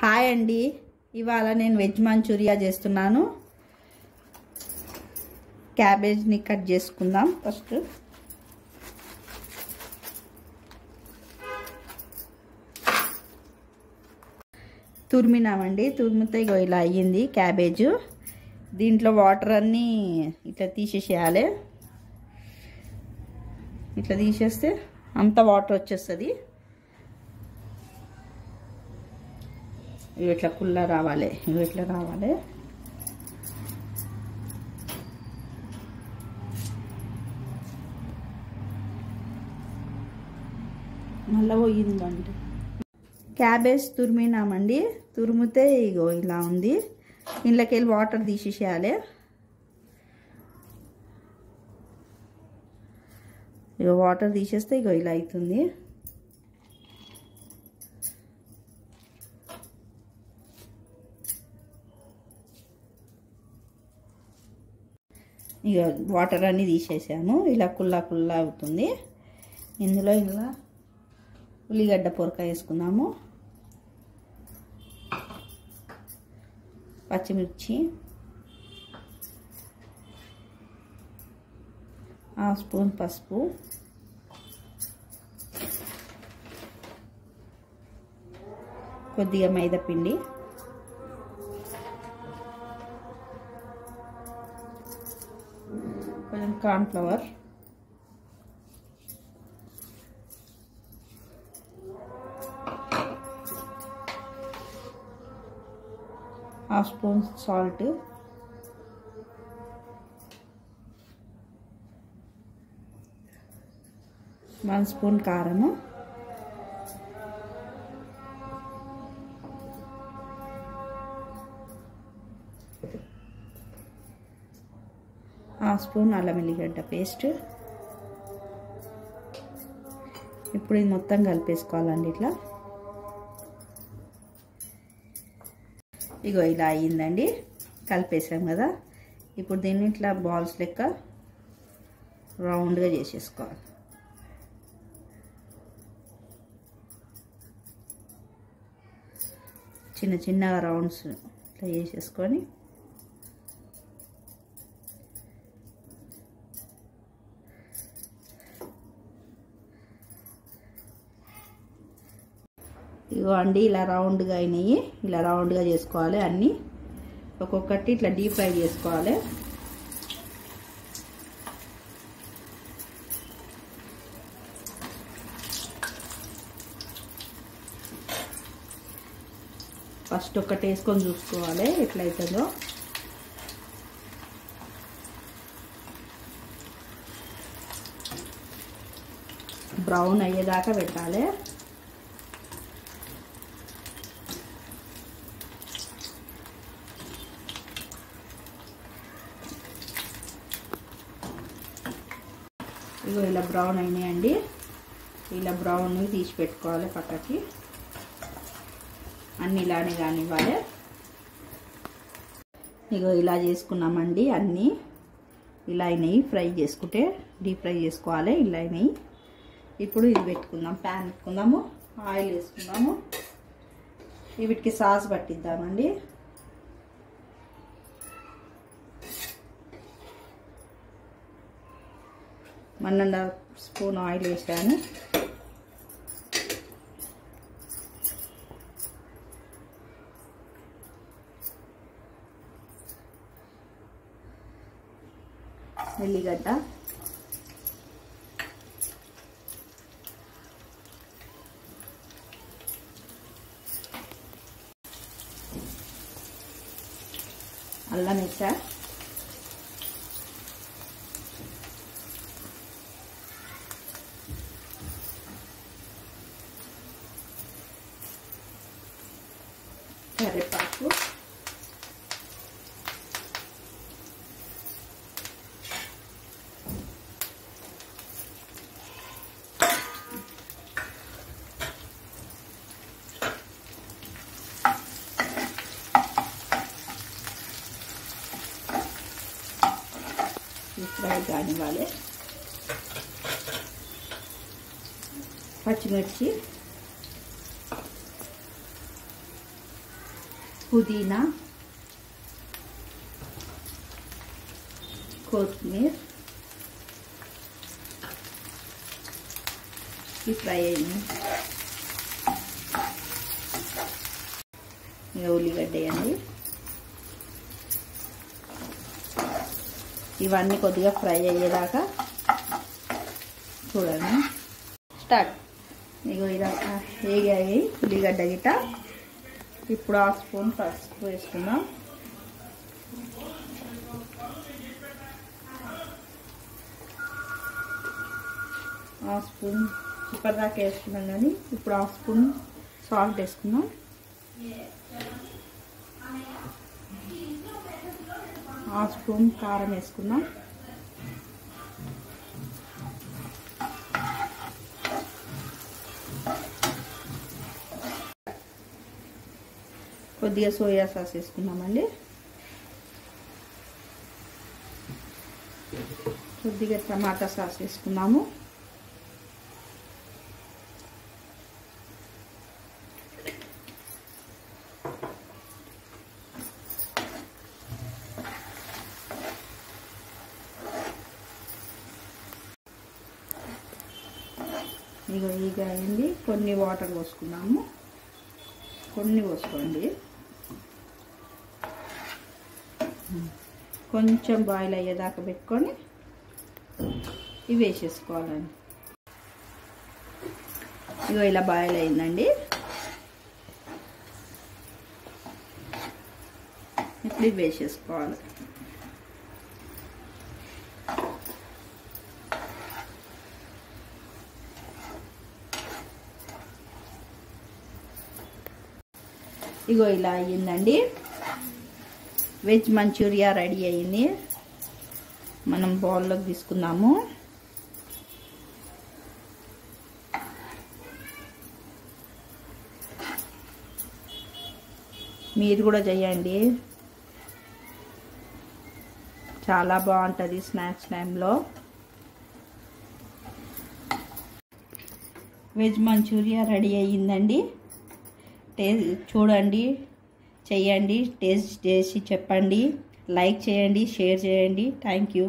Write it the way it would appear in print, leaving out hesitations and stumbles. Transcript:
Hi అండి, ఇవాళ నేను వెజ్ మంచూరియా చేస్తున్నాను. క్యాబేజ్ని కట్ చేసుకుందాం. ఫస్ట్ తురిమినామండి. తురిమితే ఇగో ఇలా అయ్యింది క్యాబేజ్. దీంట్లో వాటర్ అన్నీ ఇట్లా తీసేసేయాలి. ఇట్లా తీసేస్తే అంత వాటర్ వచ్చేస్తుంది. ఇవి ఇట్లా కుల్లా రావాలి. ఇవి ఇట్లా రావాలి. మళ్ళీ పోయిందండి. క్యాబేజ్ తురిమినామండి. తురిమితే ఇగో ఇలా ఉంది. ఇంట్లోకి వెళ్ళి వాటర్ తీసేసేయాలి. ఇగో వాటర్ తీసేస్తే ఇగో ఇలా అవుతుంది. ఇక వాటర్ అన్నీ తీసేసాము. ఇలా కుల్లా కుల్లా అవుతుంది. ఇందులో ఇలా ఉల్లిగడ్డ పొరక వేసుకుందాము. పచ్చిమిర్చి, హాఫ్ స్పూన్ పసుపు, కొద్దిగా మైదాపిండి, కొంచెం cornflour, half spoon salt, 1 spoon కారము, హాఫ్ స్పూన్ అల్లం వెల్లిగడ్డ పేస్ట్. ఇప్పుడు ఇది మొత్తం కలిపేసుకోవాలండి. ఇట్లా ఇగో ఇలా అయ్యిందండి. కలిపేసాం కదా. ఇప్పుడు దీన్ని ఇట్లా బాల్స్ లెక్క రౌండ్గా చేసేసుకోవాలి. చిన్న చిన్నగా రౌండ్స్ ఇట్లా చేసేసుకొని ఇగో అండి ఇలా రౌండ్గా అయినాయి. ఇలా రౌండ్గా చేసుకోవాలి అన్నీ. ఒక్కొక్కటి ఇట్లా డీప్ ఫ్రై చేసుకోవాలి. ఫస్ట్ ఒకటి వేసుకొని చూసుకోవాలి ఎట్లయితుందో. బ్రౌన్ అయ్యేదాకా పెట్టాలి. ఇగో ఇలా బ్రౌన్ అయినాయండి. ఇలా బ్రౌన్ తీసి పెట్టుకోవాలి పక్కకి. అన్నీ ఇలానే కానివ్వాలి. ఇగో ఇలా చేసుకున్నామండి. అన్నీ ఇలా అయినాయి. ఫ్రై చేసుకుంటే డీప్ ఫ్రై చేసుకోవాలి. ఇలా అయినాయి. ఇప్పుడు ఇది పెట్టుకుందాం. ప్యాన్ పెట్టుకుందాము. ఆయిల్ వేసుకుందాము. వీటికి సాస్ పట్టిద్దామండి. One and half spoon oil వేసాను. ఉల్లిగడ్డ, అల్లం వేసా, కరివేపాకు, ఫ్రై కానివ్వాలి. పచ్చిమిర్చి, పుదీనా, కొత్తిమీర ఈ ఫ్రై అయింది. ఇక ఉల్లిగడ్డ వేయండి. ఇవన్నీ కొద్దిగా ఫ్రై అయ్యేదాకా చూడండి. స్టార్ట్. ఇగో ఇదాకా వేగాయి ఉల్లిగడ్డ గిట్ట. ఇప్పుడు 1 స్పూన్ పసుపు వేసుకుందాం. హాఫ్ స్పూన్ ఇప్పటిదాకా వేసుకున్నాం కానీ ఇప్పుడు 1 స్పూన్ సాల్ట్ వేసుకుందాం. 1 స్పూన్ కారం వేసుకుందాం. కొద్దిగా సోయా సాస్ వేసుకుందామండి. కొద్దిగా టమాటా సాస్ వేసుకున్నాము. ఇక అయింది. కొన్ని వాటర్ పోసుకున్నాము. కొన్ని పోసుకోండి. కొంచెం బాయిల్ అయ్యేదాకా పెట్టుకొని ఇవి వేసేసుకోవాలండి. ఇగో ఇలా బాయిల్ అయిందండి. ఇప్పుడు ఇవి వేసేసుకోవాలి. ఇగో ఇలా అయ్యిందండి. వెజ్ మంచూరియా రెడీ అయ్యింది. మనం బౌల్లోకి తీసుకుందాము. మీరు కూడా చేయండి, చాలా బాగుంటుంది స్నాక్స్ టైంలో. వెజ్ మంచూరియా రెడీ అయ్యిందండి. చూడండి, చేయండి, టేస్ట్ చేసి చెప్పండి, లైక్ చేయండి, షేర్ చేయండి. Thank you.